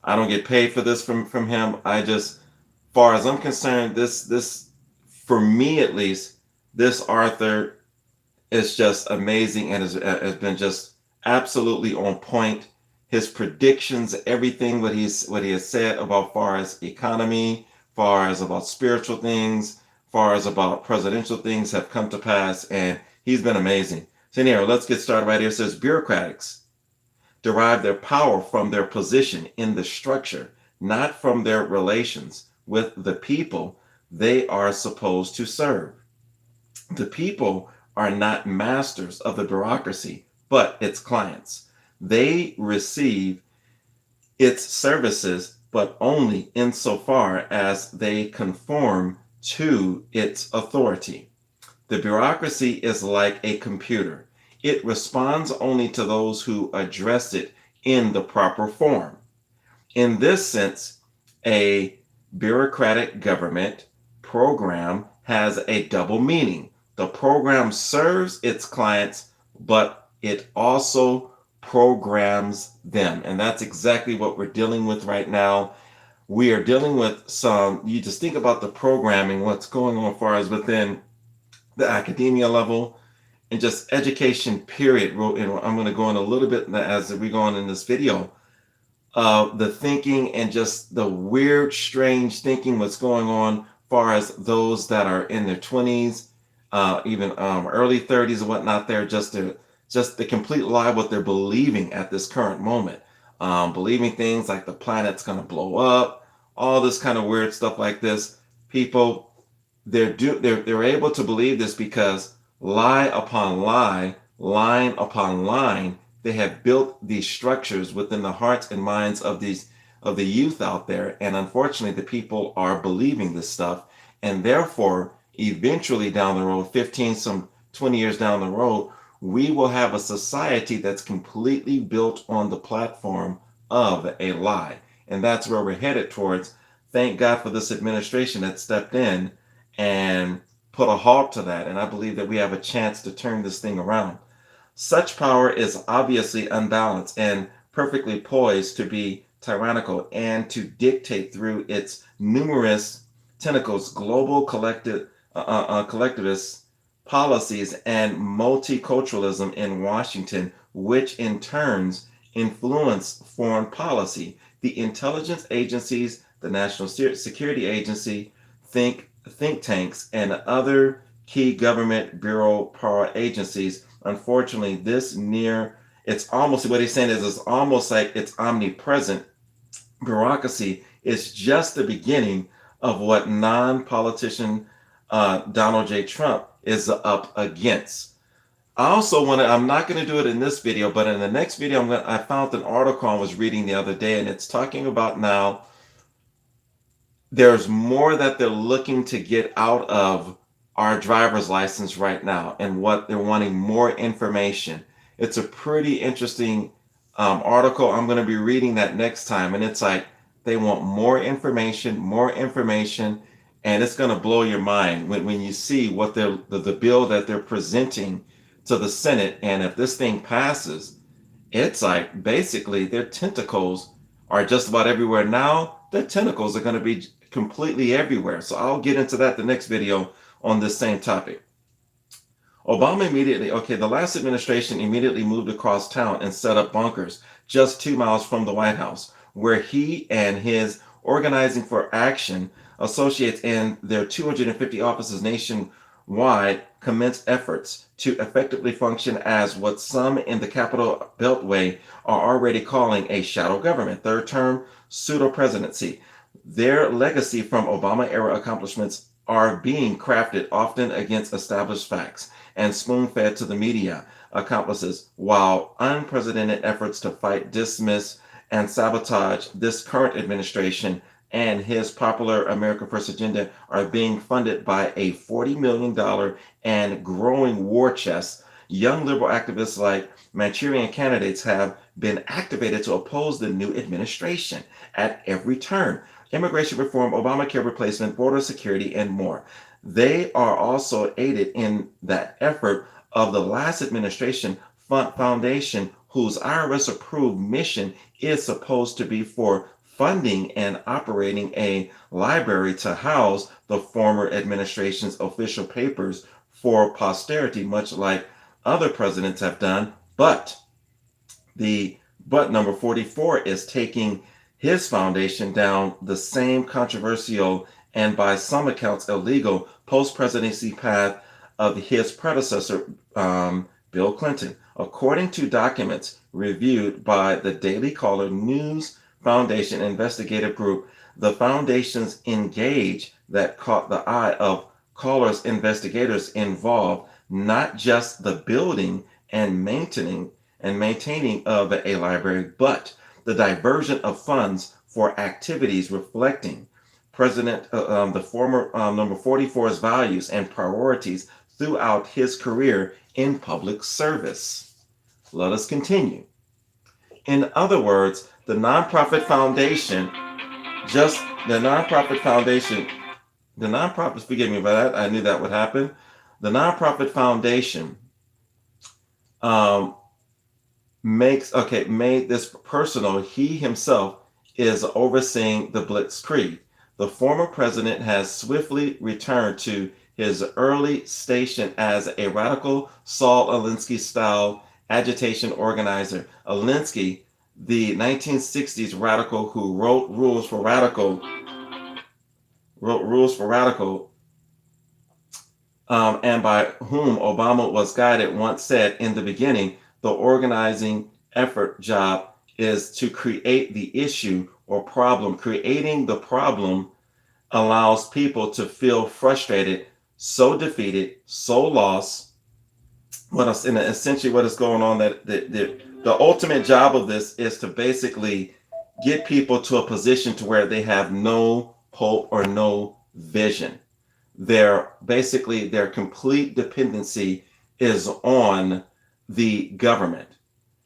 I don't get paid for this from him. I just, far as I'm concerned, this for me at least, this Arthur is just amazing and has been just absolutely on point. His predictions, everything what he has said about far as economy, far as about spiritual things, far as about presidential things have come to pass, and he's been amazing. So here, let's get started right here. It says bureaucrats derive their power from their position in the structure, not from their relations with the people they are supposed to serve. The people are not masters of the bureaucracy, but its clients. They receive its services, but only insofar as they conform to its authority. The bureaucracy is like a computer. It responds only to those who address it in the proper form. In this sense, a bureaucratic government program has a double meaning. The program serves its clients, but it also programs them. And that's exactly what we're dealing with right now. We are dealing with you just think about the programming, what's going on as far as within the academia level and just education, period. I'm going to go in a little bit as we go on in this video the thinking and just the weird, strange thinking what's going on far as those that are in their 20s, even early 30s and whatnot. They're just the complete lie what they're believing at this current moment. Believing things like the planet's going to blow up, all this kind of weird stuff like this. People, they're able to believe this because lie upon lie, line upon line, they have built these structures within the hearts and minds of the youth out there, and unfortunately the people are believing this stuff, and therefore eventually down the road, 15 some 20 years down the road, we will have a society that's completely built on the platform of a lie. And that's where we're headed towards. Thank God for this administration that stepped in and put a halt to that, and I believe that we have a chance to turn this thing around. Such power is obviously unbalanced and perfectly poised to be tyrannical and to dictate through its numerous tentacles global collectivist policies and multiculturalism in Washington, which in turns influence foreign policy. The intelligence agencies, the National Security Agency, think tanks, and other key government bureau power agencies. Unfortunately, it's almost what he's saying is it's almost like it's omnipresent bureaucracy is just the beginning of what non-politician Donald J. Trump is up against. I also I'm not going to do it in this video, but in the next video, I found an article I was reading the other day, and it's talking about now there's more that they're looking to get out of our driver's license right now and what they're wanting more information. It's a pretty interesting article. I'm going to be reading that next time. And it's like they want more information, and it's going to blow your mind when you see what the bill that they're presenting to the Senate. And if this thing passes, it's like basically their tentacles are just about everywhere now. Their tentacles are going to be completely everywhere. So I'll get into that the next video on this same topic. The last administration immediately moved across town and set up bunkers just 2 miles from the White House, where he and his Organizing for Action associates in their 250 offices nationwide commenced efforts to effectively function as what some in the Capitol Beltway are already calling a shadow government, third term pseudo presidency. Their legacy from Obama era accomplishments are being crafted often against established facts and spoon fed to the media accomplices, while unprecedented efforts to fight, dismiss, and sabotage this current administration and his popular America First agenda are being funded by a $40 million and growing war chest. Young liberal activists like Manchurian candidates have been activated to oppose the new administration at every turn. Immigration reform, Obamacare replacement, border security, and more. They are also aided in that effort of the last administration foundation whose IRS approved mission is supposed to be for funding and operating a library to house the former administration's official papers for posterity, much like other presidents have done. The but number 44 is taking his foundation down the same controversial and by some accounts illegal post-presidency path of his predecessor, Bill Clinton. According to documents reviewed by the Daily Caller News Foundation investigative group, the foundation's engage that caught the eye of Caller's investigators involved not just the building and maintaining of a library, but the diversion of funds for activities reflecting the former number 44's values and priorities throughout his career in public service. Let us continue. In other words, the nonprofit foundation, forgive me about that, I knew that would happen. The nonprofit foundation made this personal. He himself is overseeing the Blitzkrieg. The former president has swiftly returned to his early station as a radical Saul Alinsky style agitation organizer. Alinsky, the 1960s radical who wrote Rules for Radical, and by whom Obama was guided, once said, in the beginning, the organizing effort job is to create the issue or problem. Creating the problem allows people to feel frustrated, so defeated, so lost. Essentially what is going on, that the ultimate job of this is to basically get people to a position to where they have no hope or no vision. Their complete dependency is on the government.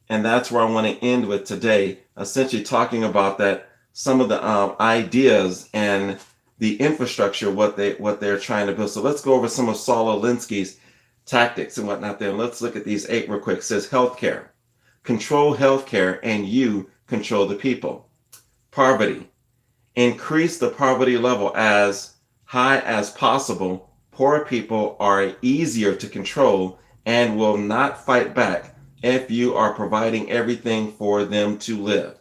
And that's where I want to end with today, essentially talking about that, some of the ideas and the infrastructure, what they're trying to build. So let's go over some of Saul Alinsky's tactics and whatnot there. And let's look at these 8 real quick. It says healthcare. Control healthcare and you control the people. Poverty. Increase the poverty level as high as possible. Poor people are easier to control and will not fight back if you are providing everything for them to live.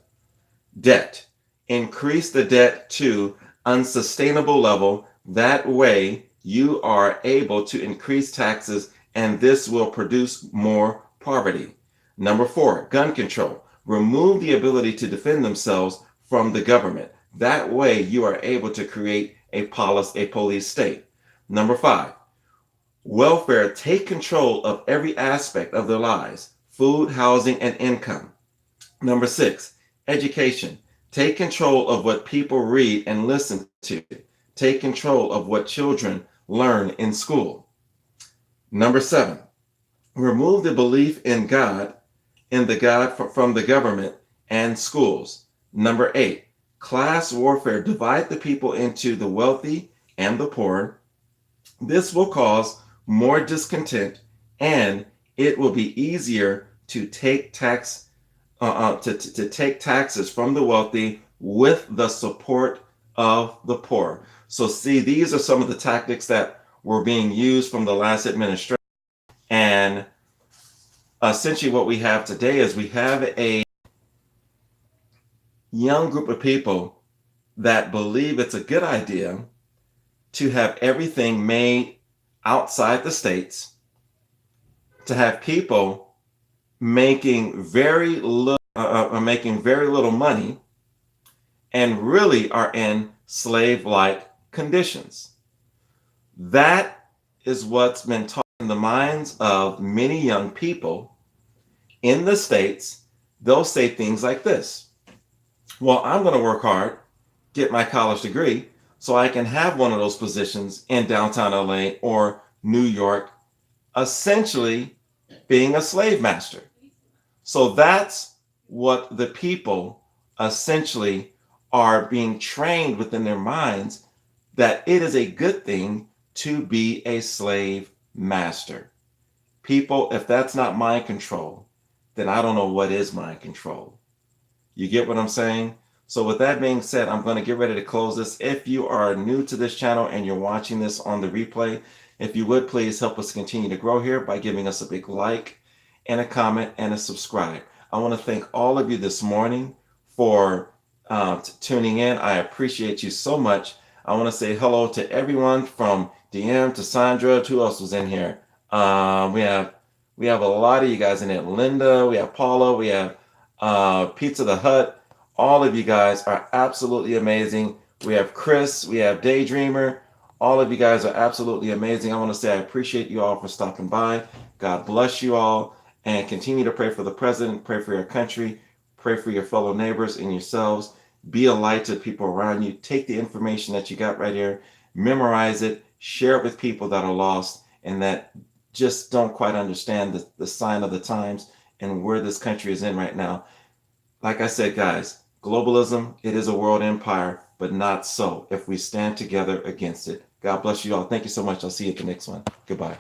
Debt. Increase the debt to unsustainable level. That way you are able to increase taxes and this will produce more poverty. Number 4, gun control. Remove the ability to defend themselves from the government. That way you are able to create a police state. Number 5, welfare. Take control of every aspect of their lives, food, housing, and income. Number 6, education. Take control of what people read and listen to. Take control of what children learn in school. Number 7, remove the belief in God, from the government and schools. Number 8, class warfare. Divide the people into the wealthy and the poor. This will cause more discontent and it will be easier to take taxes from the wealthy with the support of the poor. So see, these are some of the tactics that were being used from the last administration. And essentially what we have today is we have a young group of people that believe it's a good idea to have everything made outside the states, to have people making very little money, and really are in slave-like conditions. That is what's been taught in the minds of many young people in the States. They'll say things like this: well, I'm going to work hard, get my college degree, so I can have one of those positions in downtown LA or New York, essentially being a slave master. So that's what the people essentially are being trained within their minds, that it is a good thing to be a slave master. People, if that's not mind control, then I don't know what is mind control. You get what I'm saying? So with that being said, I'm going to get ready to close this. If you are new to this channel and you're watching this on the replay, if you would please help us continue to grow here by giving us a big like and a comment and a subscribe. I want to thank all of you this morning for tuning in. I appreciate you so much. I want to say hello to everyone from DM to Sandra. Who else was in here? We have a lot of you guys in it. Linda, we have Paula, we have Pizza the Hut. All of you guys are absolutely amazing. We have Chris, we have Daydreamer. All of you guys are absolutely amazing. I want to say I appreciate you all for stopping by. God bless you all, and continue to pray for the president, pray for your country, pray for your fellow neighbors and yourselves. Be a light to people around you. Take the information that you got right here, memorize it, share it with people that are lost and that just don't quite understand the sign of the times and where this country is in right now. Like I said, guys, globalism, it is a world empire, but not so if we stand together against it. God bless you all. Thank you so much. I'll see you at the next one. Goodbye.